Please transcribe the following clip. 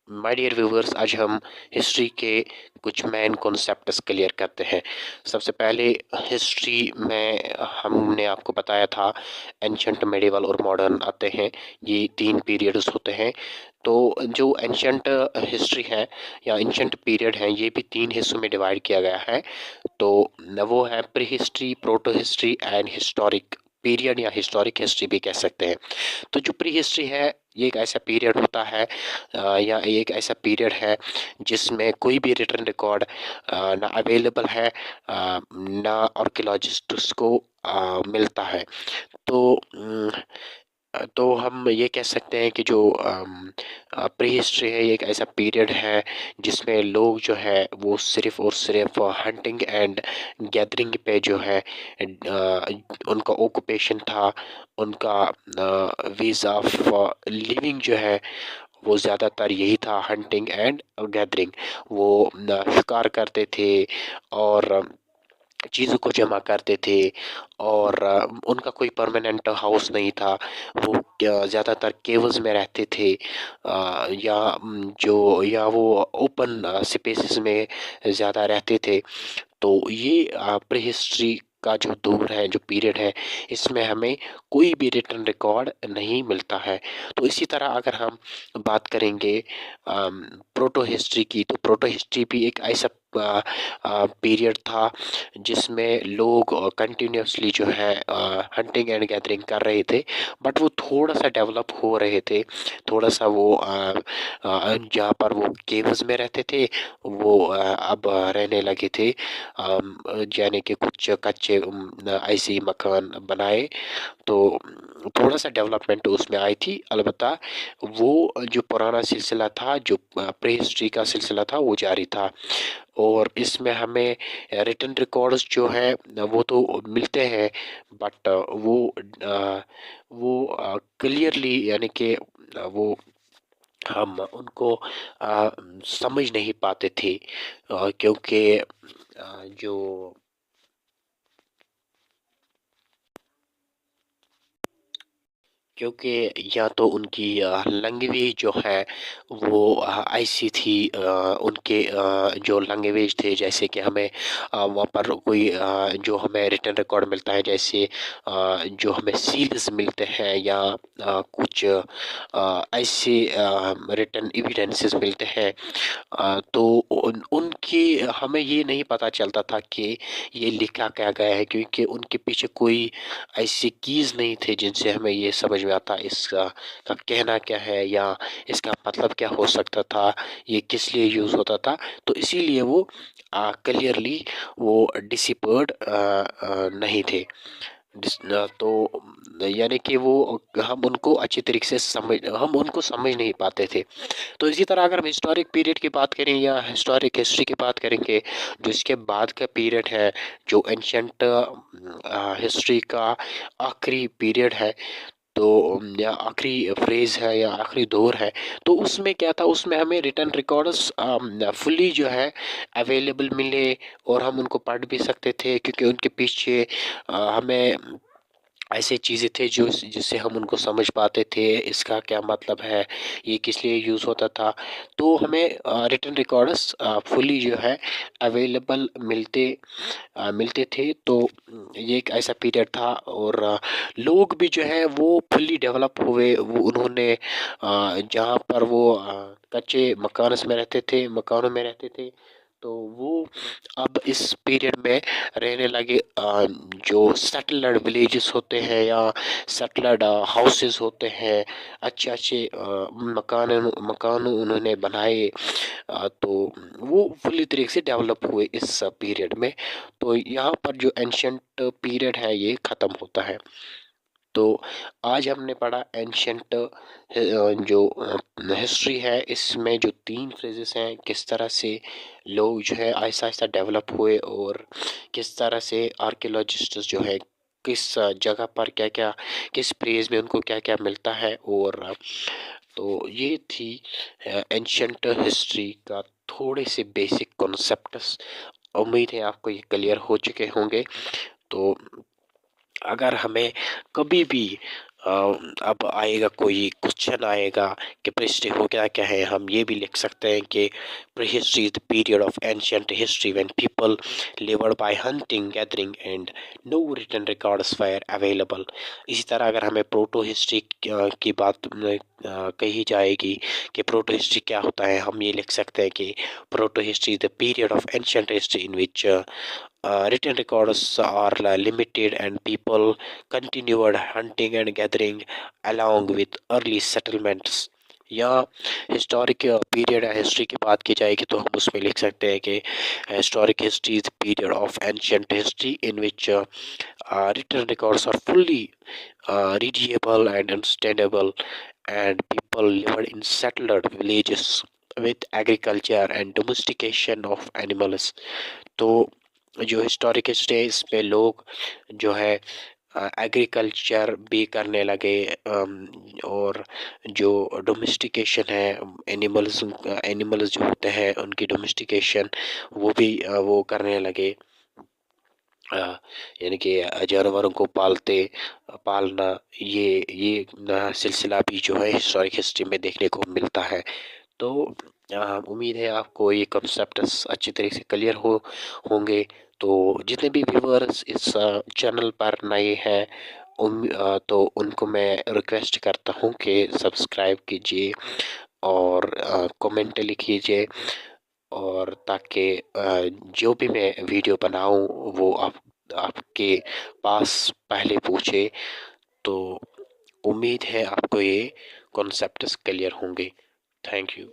My dear viewers, आज हम history के कुछ मेन कॉन्सेप्ट्स क्लियर करते हैं। सबसे पहले हिस्ट्री में हमने आपको बताया था एंशंट, मेडिवल और मॉडर्न आते हैं। ये तीन पीरियड्स होते हैं। तो जो एंशंट हिस्ट्री है या एंशंट पीरियड है, ये भी तीन हिस्सों में डिवाइड किया गया है। तो वो है pre history, proto history and historic period या हिस्टोरिक हिस्ट्री भी कह सकते हैं। तो जो प्री हिस्ट्री है, ये एक ऐसा पीरियड होता है या एक ऐसा पीरियड है जिसमें कोई भी रिटर्न रिकॉर्ड ना अवेलेबल है, ना आर्कियोलॉजिस्ट्स को मिलता है। तो तो हम ये कह सकते हैं कि जो प्री हिस्ट्री है, ये एक ऐसा पीरियड है जिसमें लोग जो है वो सिर्फ और सिर्फ हंटिंग एंड गैदरिंग पे जो है उनका ऑक्यूपेशन था। उनका वीज ऑफ लिविंग जो है वो ज़्यादातर यही था, हंटिंग एंड गैदरिंग। वो शिकार करते थे और चीज़ों को जमा करते थे। और उनका कोई परमानेंट हाउस नहीं था। वो ज़्यादातर केव्स में रहते थे, या या वो ओपन स्पेसेस में ज़्यादा रहते थे। तो ये प्री हिस्ट्री का जो दौर है, जो पीरियड है, इसमें हमें कोई भी रिटर्न रिकॉर्ड नहीं मिलता है। तो इसी तरह अगर हम बात करेंगे प्रोटो हिस्ट्री की, तो प्रोटो हिस्ट्री भी एक ऐसा पीरियड था जिसमें लोग कंटिन्यूसली जो है हंटिंग एंड गैदरिंग कर रहे थे। बट वो थोड़ा सा डेवलप हो रहे थे। थोड़ा सा वो जहाँ पर वो केव्स में रहते थे, वो अब रहने लगे थे। यानी कि कुछ कच्चे ऐसे मकान बनाए। तो थोड़ा सा डेवलपमेंट उसमें आई थी। अलबत्ता वो जो पुराना सिलसिला था, जो प्री हिस्ट्री का सिलसिला था, वो जारी था। और इसमें हमें रिटन रिकॉर्ड्स जो है वो तो मिलते हैं, बट वो क्लियरली, यानी कि वो हम उनको समझ नहीं पाते थे, क्योंकि जो क्योंकि या तो उनकी लैंग्वेज जो है वो ऐसी थी, उनके जो लैंग्वेज थे, जैसे कि हमें वहाँ पर कोई जो हमें रिटन रिकॉर्ड मिलता है, जैसे जो हमें सील्स मिलते हैं या कुछ ऐसे रिटन एविडेंसेस मिलते हैं, तो उनकी हमें ये नहीं पता चलता था कि ये लिखा क्या गया है, क्योंकि उनके पीछे कोई ऐसी कीज नहीं थे जिनसे हमें ये समझ में आता इसका का कहना क्या है या इसका मतलब क्या हो सकता था, ये किस लिए यूज होता था। तो इसीलिए वो क्लियरली वो डिसिपर्ड नहीं थे। तो यानी कि वो हम उनको समझ नहीं पाते थे। तो इसी तरह अगर हम हिस्टोरिक पीरियड की बात करें या हिस्टोरिक हिस्ट्री की बात करेंगे, जो इसके बाद का पीरियड है, जो एंशंट हिस्ट्री का आखिरी पीरियड है, तो या आखिरी फ्रेज है या आखिरी दौर है, तो उसमें क्या था, उसमें हमें रिटर्न रिकॉर्ड्स फुली जो है अवेलेबल मिले और हम उनको पढ़ भी सकते थे, क्योंकि उनके पीछे हमें ऐसे चीज़ें थे जो जिससे हम उनको समझ पाते थे, इसका क्या मतलब है, ये किस लिए यूज़ होता था। तो हमें रिटन रिकॉर्ड्स फुली जो है अवेलेबल मिलते थे। तो ये एक ऐसा पीरियड था। और लोग भी जो है वो फुली डेवलप हुए। वो उन्होंने जहाँ पर वो कच्चे मकानों में रहते थे, तो वो अब इस पीरियड में रहने लगे। जो सेटलर्ड विलेजेस होते हैं या सेटलर्ड हाउसेस होते हैं, अच्छे अच्छे मकान उन्होंने बनाए। तो वो फुल्ली तरीके से डेवलप हुए इस पीरियड में। तो यहाँ पर जो एंशंट पीरियड है, ये ख़त्म होता है। तो आज हमने पढ़ा एंशंट जो हिस्ट्री है, इसमें जो तीन फ्रेजेस हैं, किस तरह से लोग जो है आहिस्ता आहिस्ता डेवलप हुए और किस तरह से आर्कियोलॉजिस्ट जो है किस जगह पर क्या क्या, किस फ्रेज में उनको क्या क्या मिलता है। और तो ये थी एंशंट हिस्ट्री का थोड़े से बेसिक कॉन्सेप्ट्स। उम्मीद है आपको ये क्लियर हो चुके होंगे। तो अगर हमें कभी भी अब आएगा कोई क्वेश्चन आएगा कि प्रीहिस्ट्री हो क्या है, हम ये भी लिख सकते हैं कि prehistory is the period of ancient history when people lived by hunting gathering and no written records were available. इसी तरह अगर हमें प्रोटो हिस्ट्री की बात कही जाएगी कि प्रोटो हिस्ट्री क्या होता है, हम ये लिख सकते हैं कि proto history is the period of ancient history in which written records are limited and people continued hunting and gathering along with early settlements। या हिस्टोरिक पीरियड या हिस्ट्री की बात की जाएगी तो हम उसमें लिख सकते हैं कि historic history is period of ancient history in which written records are fully readable and understandable and people lived in settled villages with agriculture and domestication of animals। तो जो हिस्टोरिक हिस्ट्री है इसमें लोग जो है एग्रीकल्चर भी करने लगे, और जो डोमेस्टिकेशन है, एनिमल्स जो होते हैं उनकी डोमेस्टिकेशन वो भी वो करने लगे। यानी कि जानवरों को पालना, ये सिलसिला भी जो है हिस्टोरिक हिस्ट्री में देखने को मिलता है। तो उम्मीद है आपको ये कॉन्सेप्ट अच्छी तरीके से क्लियर होंगे। तो जितने भी व्यूअर्स इस चैनल पर नए हैं तो उनको मैं रिक्वेस्ट करता हूँ कि सब्सक्राइब कीजिए और कमेंट लिखिए, और ताकि जो भी मैं वीडियो बनाऊँ वो आपके पास पहले पूछे। तो उम्मीद है आपको ये कॉन्सेप्ट्स क्लियर होंगे। Thank you.